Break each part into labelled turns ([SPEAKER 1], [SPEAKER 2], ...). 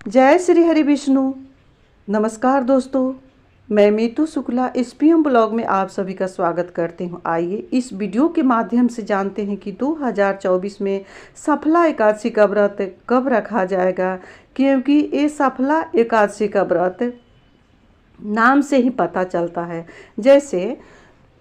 [SPEAKER 1] जय श्री हरि विष्णु। नमस्कार दोस्तों, मैं मीतू शुक्ला SPM ब्लॉग में आप सभी का स्वागत करती हूं। आइए इस वीडियो के माध्यम से जानते हैं कि 2024 में सफला एकादशी का व्रत कब रखा जाएगा, क्योंकि ये सफला एकादशी का व्रत नाम से ही पता चलता है। जैसे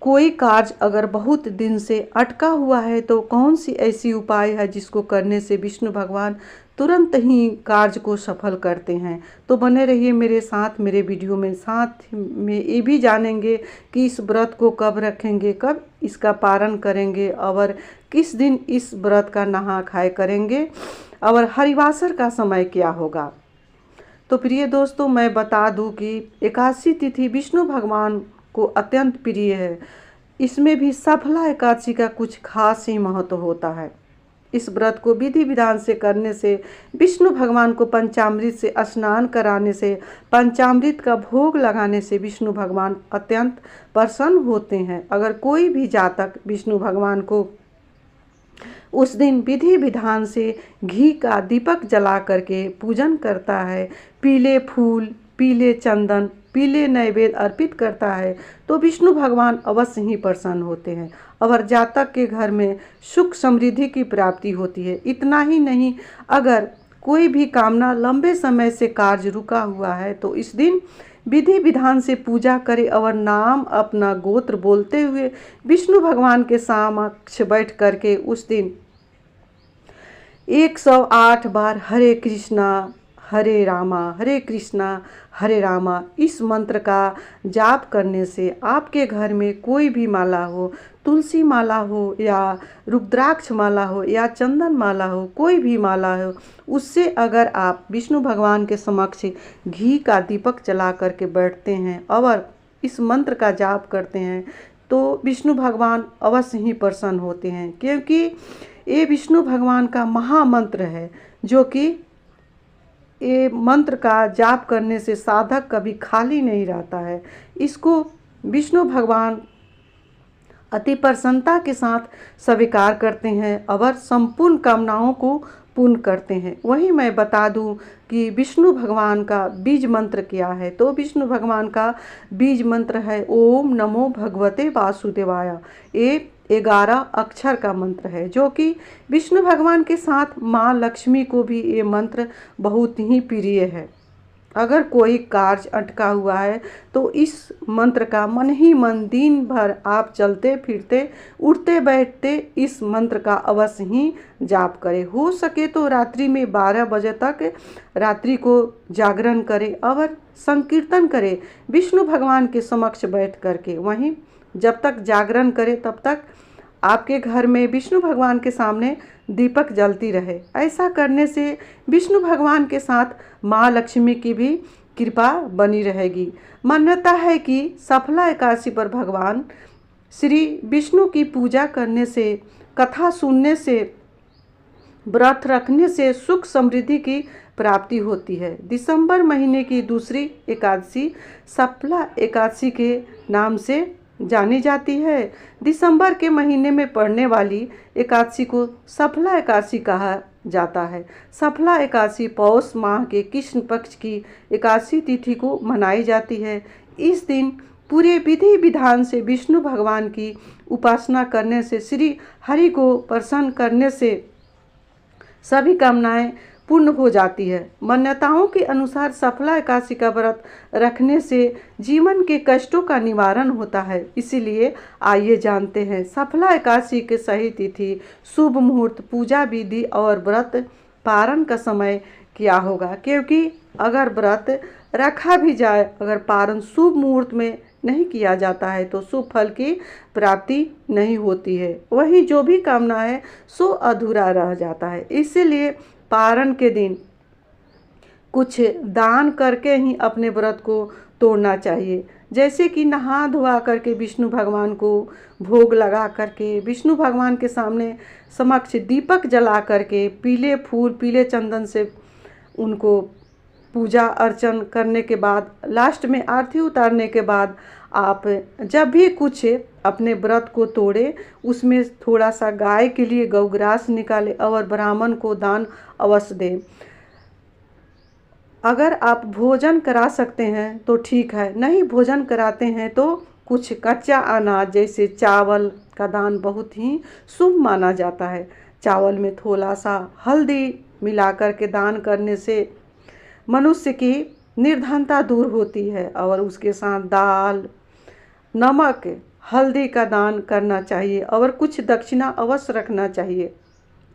[SPEAKER 1] कोई कार्य अगर बहुत दिन से अटका हुआ है तो कौन सी ऐसी उपाय है जिसको करने से विष्णु भगवान तुरंत ही कार्य को सफल करते हैं। तो बने रहिए मेरे साथ, मेरे वीडियो में। साथ में ये भी जानेंगे कि इस व्रत को कब रखेंगे, कब इसका पारण करेंगे और किस दिन इस व्रत का नहा खाए करेंगे और हरिवासर का समय क्या होगा। तो प्रिय दोस्तों, मैं बता दूं कि एकादशी तिथि विष्णु भगवान को अत्यंत प्रिय है। इसमें भी सफला एकादशी का कुछ खास ही महत्व होता है। इस व्रत को विधि विधान से करने से, विष्णु भगवान को पंचामृत से स्नान कराने से, पंचामृत का भोग लगाने से विष्णु भगवान अत्यंत प्रसन्न होते हैं। अगर कोई भी जातक विष्णु भगवान को उस दिन विधि विधान से घी का दीपक जला करके पूजन करता है, पीले फूल, पीले चंदन, पीले नैवेद्य अर्पित करता है, तो विष्णु भगवान अवश्य ही प्रसन्न होते हैं और जातक के घर में सुख समृद्धि की प्राप्ति होती है। इतना ही नहीं, अगर कोई भी कामना लंबे समय से कार्य रुका हुआ है तो इस दिन विधि विधान से पूजा करे और नाम अपना गोत्र बोलते हुए विष्णु भगवान के समक्ष बैठ करके उस दिन 108 बार हरे कृष्णा हरे रामा हरे कृष्णा हरे रामा इस मंत्र का जाप करने से आपके घर में कोई भी माला हो, तुलसी माला हो या रुद्राक्ष माला हो या चंदन माला हो, कोई भी माला हो, उससे अगर आप विष्णु भगवान के समक्ष घी का दीपक जला करके बैठते हैं और इस मंत्र का जाप करते हैं तो विष्णु भगवान अवश्य ही प्रसन्न होते हैं, क्योंकि ये विष्णु भगवान का महामंत्र है, जो कि ये मंत्र का जाप करने से साधक कभी खाली नहीं रहता है। इसको विष्णु भगवान अति प्रसन्नता के साथ स्वीकार करते हैं और संपूर्ण कामनाओं को पूर्ण करते हैं। वहीं मैं बता दूं कि विष्णु भगवान का बीज मंत्र क्या है। तो विष्णु भगवान का बीज मंत्र है ओम नमो भगवते वासुदेवाय। ये 11 अक्षर का मंत्र है, जो कि विष्णु भगवान के साथ माँ लक्ष्मी को भी ये मंत्र बहुत ही प्रिय है। अगर कोई कार्य अटका हुआ है तो इस मंत्र का मन ही मन दिन भर आप चलते फिरते उठते बैठते इस मंत्र का अवश्य ही जाप करें। हो सके तो रात्रि में 12 बजे तक रात्रि को जागरण करें और संकीर्तन करें विष्णु भगवान के समक्ष बैठ करके। वहीं जब तक जागरण करें तब तक आपके घर में विष्णु भगवान के सामने दीपक जलती रहे। ऐसा करने से विष्णु भगवान के साथ माँ लक्ष्मी की भी कृपा बनी रहेगी। मान्यता है कि सफला एकादशी पर भगवान श्री विष्णु की पूजा करने से, कथा सुनने से, व्रत रखने से सुख समृद्धि की प्राप्ति होती है। दिसंबर महीने की दूसरी एकादशी सफला एकादशी के नाम से जानी जाती है। दिसंबर के महीने में पड़ने वाली एकादशी को सफला एकादशी कहा जाता है। सफला एकादशी पौष माह के कृष्ण पक्ष की एकादशी तिथि को मनाई जाती है। इस दिन पूरे विधि विधान से विष्णु भगवान की उपासना करने से, श्री हरि को प्रसन्न करने से सभी कामनाएं पूर्ण हो जाती है। मान्यताओं के अनुसार सफला एकादशी का व्रत रखने से जीवन के कष्टों का निवारण होता है। इसीलिए आइए जानते हैं सफला एकादशी के सही तिथि, शुभ मुहूर्त, पूजा विधि और व्रत पारण का समय क्या होगा। क्योंकि अगर व्रत रखा भी जाए, अगर पारण शुभ मुहूर्त में नहीं किया जाता है तो शुभ फल की प्राप्ति नहीं होती है। वहीं जो भी कामना है सो अधूरा रह जाता है। इसीलिए पारण के दिन कुछ दान करके ही अपने व्रत को तोड़ना चाहिए। जैसे कि नहा धोआ करके विष्णु भगवान को भोग लगा करके, विष्णु भगवान के सामने समक्ष दीपक जला करके, पीले फूल, पीले चंदन से उनको पूजा अर्चन करने के बाद, लास्ट में आरती उतारने के बाद आप जब भी कुछ अपने व्रत को तोड़े, उसमें थोड़ा सा गाय के लिए गौग्रास निकालें और ब्राह्मण को दान अवश्य दें। अगर आप भोजन करा सकते हैं तो ठीक है, नहीं भोजन कराते हैं तो कुछ कच्चा अनाज जैसे चावल का दान बहुत ही शुभ माना जाता है। चावल में थोड़ा सा हल्दी मिलाकर के दान करने से मनुष्य की निर्धनता दूर होती है। और उसके साथ दाल, नमक, हल्दी का दान करना चाहिए और कुछ दक्षिणा अवश्य रखना चाहिए।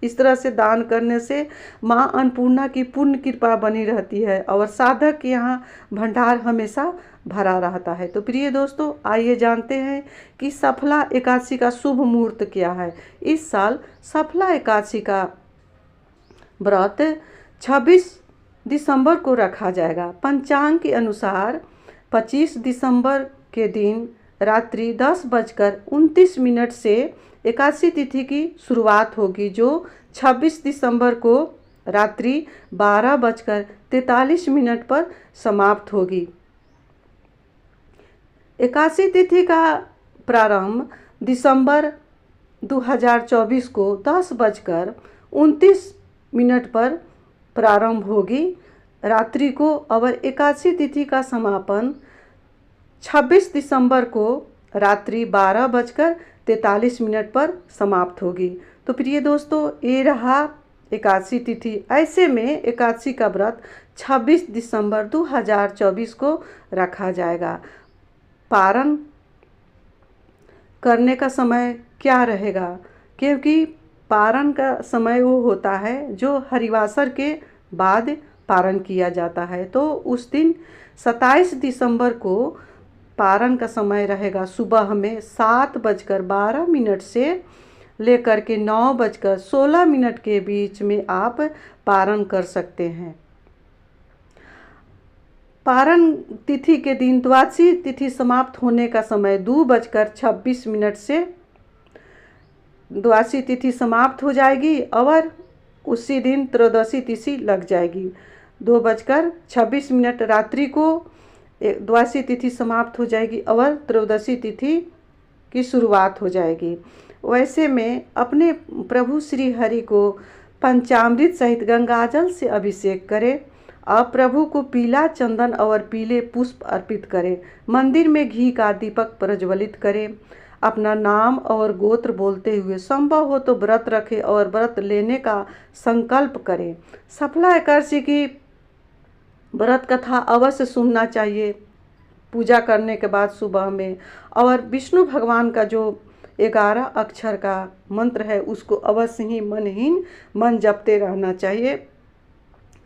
[SPEAKER 1] इस तरह से दान करने से माँ अन्नपूर्णा की पूर्ण कृपा बनी रहती है और साधक के यहाँ भंडार हमेशा भरा रहता है। तो प्रिय दोस्तों, आइए जानते हैं कि सफला एकादशी का शुभ मुहूर्त क्या है। इस साल सफला एकादशी का व्रत 26 दिसंबर को रखा जाएगा। पंचांग के अनुसार 25 दिसंबर के दिन रात्रि 10:29 से एकादशी तिथि की शुरुआत होगी, जो 26 दिसंबर को रात्रि 12:43 पर समाप्त होगी। एकादशी तिथि का प्रारंभ दिसंबर 2024 को 10:29 पर प्रारंभ होगी रात्रि को, और एकादशी तिथि का समापन 26 दिसंबर को रात्रि 12:43 पर समाप्त होगी। तो प्रिय दोस्तों, ये रहा एकादशी तिथि। ऐसे में एकादशी का व्रत 26 दिसंबर 2024 को रखा जाएगा। पारण करने का समय क्या रहेगा, क्योंकि पारण का समय वो होता है जो हरिवासर के बाद पारण किया जाता है। तो उस दिन 27 दिसंबर को पारण का समय रहेगा। सुबह में 7:12 से लेकर के 9:16 के बीच में आप पारण कर सकते हैं। पारण तिथि के दिन द्वादशी तिथि समाप्त होने का समय 2:26 से द्वादशी तिथि समाप्त हो जाएगी और उसी दिन त्रयोदशी तिथि लग जाएगी। 2:26 रात्रि को द्वादशी तिथि समाप्त हो जाएगी और त्रयोदशी तिथि की शुरुआत हो जाएगी। वैसे में अपने प्रभु श्री हरि को पंचामृत सहित गंगाजल से अभिषेक करें और प्रभु को पीला चंदन और पीले पुष्प अर्पित करें। मंदिर में घी का दीपक प्रज्वलित करें। अपना नाम और गोत्र बोलते हुए संभव हो तो व्रत रखें और व्रत लेने का संकल्प करें। सफला एकादशी की व्रत कथा अवश्य सुनना चाहिए पूजा करने के बाद सुबह में। और विष्णु भगवान का जो 11 अक्षर का मंत्र है उसको अवश्य ही मन जपते रहना चाहिए।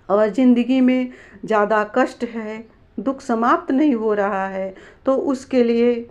[SPEAKER 1] और ज़िंदगी में ज़्यादा कष्ट है, दुख समाप्त नहीं हो रहा है, तो उसके लिए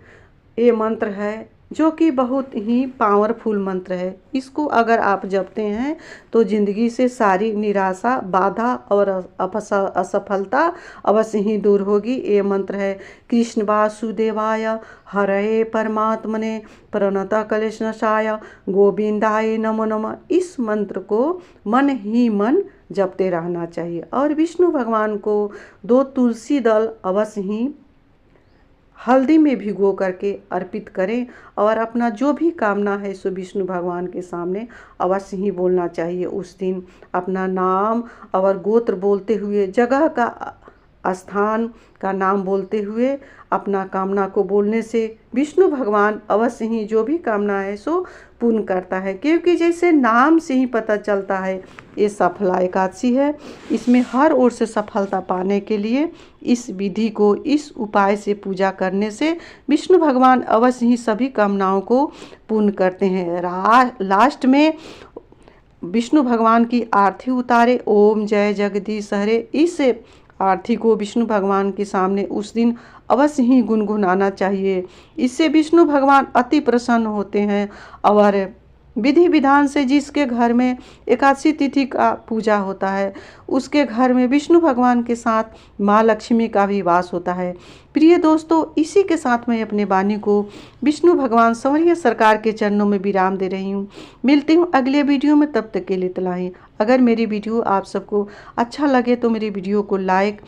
[SPEAKER 1] ये मंत्र है जो कि बहुत ही पावरफुल मंत्र है। इसको अगर आप जपते हैं तो ज़िंदगी से सारी निराशा, बाधा और असफलता अवश्य ही दूर होगी। ये मंत्र है कृष्ण वासुदेवाय हरये परमात्मने प्रणत क्लेशनाशाय गोविंदाय नमो नमः। इस मंत्र को मन ही मन जपते रहना चाहिए। और विष्णु भगवान को 2 तुलसी दल अवश्य ही हल्दी में भिगो करके अर्पित करें और अपना जो भी कामना है सो विष्णु भगवान के सामने अवश्य ही बोलना चाहिए। उस दिन अपना नाम और गोत्र बोलते हुए, जगह का स्थान का नाम बोलते हुए अपना कामना को बोलने से विष्णु भगवान अवश्य ही जो भी कामना है सो पूर्ण करता है। क्योंकि जैसे नाम से ही पता चलता है ये सफला एकादशी है। इसमें हर ओर से सफलता पाने के लिए इस विधि को, इस उपाय से पूजा करने से विष्णु भगवान अवश्य ही सभी कामनाओं को पूर्ण करते हैं। लास्ट में विष्णु भगवान की आरती उतारे, ओम जय जगदीश हरे। इस आरती को विष्णु भगवान के सामने उस दिन अवश्य ही गुनगुनाना चाहिए। इससे विष्णु भगवान अति प्रसन्न होते हैं। और विधि विधान से जिसके घर में एकादशी तिथि का पूजा होता है उसके घर में विष्णु भगवान के साथ माँ लक्ष्मी का भी वास होता है। प्रिय दोस्तों, इसी के साथ मैं अपने वाणी को विष्णु भगवान संवरिया सरकार के चरणों में विराम दे रही हूँ। मिलती हूँ अगले वीडियो में, तब तक के लिए तलाही। अगर मेरी वीडियो आप सबको अच्छा लगे तो मेरी वीडियो को लाइक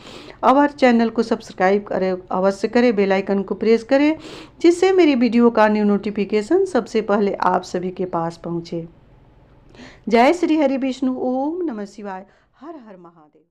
[SPEAKER 1] और चैनल को सब्सक्राइब करें, अवश्य करें, बेल आइकन को प्रेस करें, जिससे मेरी वीडियो का न्यू नोटिफिकेशन सबसे पहले आप सभी के पास पहुँचे। जय श्री हरि विष्णु। ओम नमः शिवाय। हर हर महादेव।